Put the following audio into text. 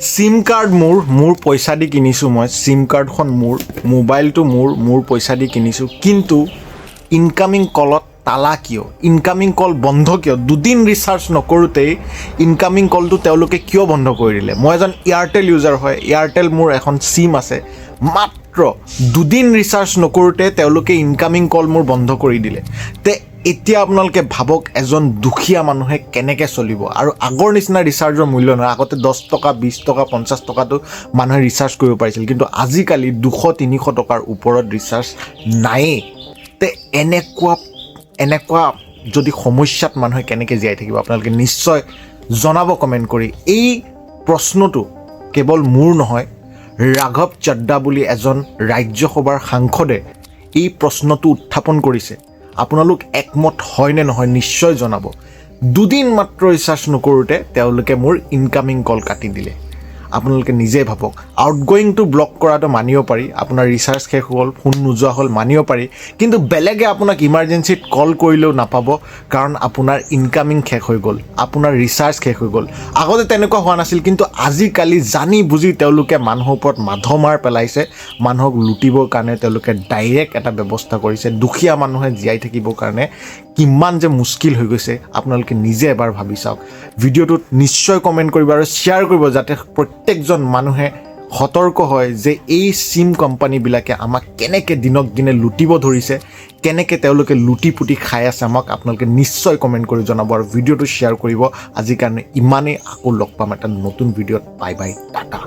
সিম card মোৰ পইচা দি কিনিছোঁ মই সিম কাৰ্ডখন মোৰ মোবাইলটো মোৰ পইচা দি কিনিছোঁ কিন্তু ইনকামিং কলত তালা কিয় ইনকামিং কল বন্ধ কিয় দুদিন ৰিচাৰ্জ নকৰোঁতেই ইনকামিং কলটো তেওঁলোকে কিয় বন্ধ কৰি দিলে মই এজন এয়াৰটেল ইউজাৰ হয় এয়াৰটেল মোৰ এখন সিম আছে মাত্ৰ দুদিন ৰিচাৰ্জ নকৰোঁতে তেওঁলোকে ইনকামিং কল মোৰ বন্ধ কৰি দিলে তে এতিয়া আপোনালোকে ভাবক এজন দুখীয়া মানুহে কেনেকৈ চলিব আৰু আগৰ নিচিনা ৰিচাৰ্জৰ মূল্য নহয় আগতে 10 টকা 20 টকা 50 টকাটো মানুহে ৰিচাৰ্জ কৰিব পাৰিছিল কিন্তু আজিকালি 200-300 টকাৰ ওপৰত ৰিচাৰ্জ নায়েই তে এনেকুৱা যদি সমস্যাত মানুহে কেনেকৈ জীয়াই থাকিব আপোনালোকে নিশ্চয় জনাব কমেণ্ট কৰি এই প্ৰশ্নটো কেৱল মোৰ নহয় ৰাঘৱ চড্ডা বুলি এজন ৰাজ্যসভাৰ সাংসদে এই প্ৰশ্নটো উত্থাপন কৰিছে আপোনালোক একমত হয় নে নহয় নিশ্চয় জনাব দুদিন মাত্ৰ ৰিচাৰ্জ নকৰোঁতে তেওঁলোকে মোৰ ইনকামিং কল কাটি দিলে আপোনালোকে নিজে ভাবক আউটগোয়িংটো ব্লক কৰাটো মানিব পাৰি আপোনাৰ ৰিচাৰ্জ শেষ হ'ল ফোন নোযোৱা হ'ল মানিব পাৰি কিন্তু বেলেগে আপোনাক ইমাৰ্জেঞ্চিত কল কৰিলেও নাপাব কাৰণ আপোনাৰ ইনকামিং শেষ হৈ গ'ল আপোনাৰ ৰিচাৰ্জ শেষ হৈ গ'ল আগতে তেনেকুৱা হোৱা নাছিল কিন্তু আজিকালি জানি বুজি তেওঁলোকে মানুহৰ ওপৰত মাধমাৰ পেলাইছে মানুহক লুটিবৰ কাৰণে তেওঁলোকে ডাইৰেক্ট এটা ব্যৱস্থা কৰিছে দুখীয়া মানুহে জীয়াই থাকিবৰ কাৰণে কিমান যে মুস্কিল হৈ গৈছে আপোনালোকে নিজে এবাৰ ভাবি চাওক ভিডিঅ'টোত নিশ্চয় কমেণ্ট কৰিব আৰু শ্বেয়াৰ কৰিব যাতে প্ৰত্যেকজন মানুহে সতৰ্ক হয় যে এই সিম কোম্পানীবিলাকে আমাক কেনেকৈ দিনক দিনে লুটিব ধৰিছে কেনেকৈ তেওঁলোকে লুটি পুটি খাই আছে আমাক আপোনালোকে নিশ্চয় কমেণ্ট কৰি জনাব আৰু ভিডিঅ'টো শ্বেয়াৰ কৰিব আজিৰ কাৰণে ইমানেই আকৌ লগ পাম এটা নতুন ভিডিঅ'ত বাই বাই টাটা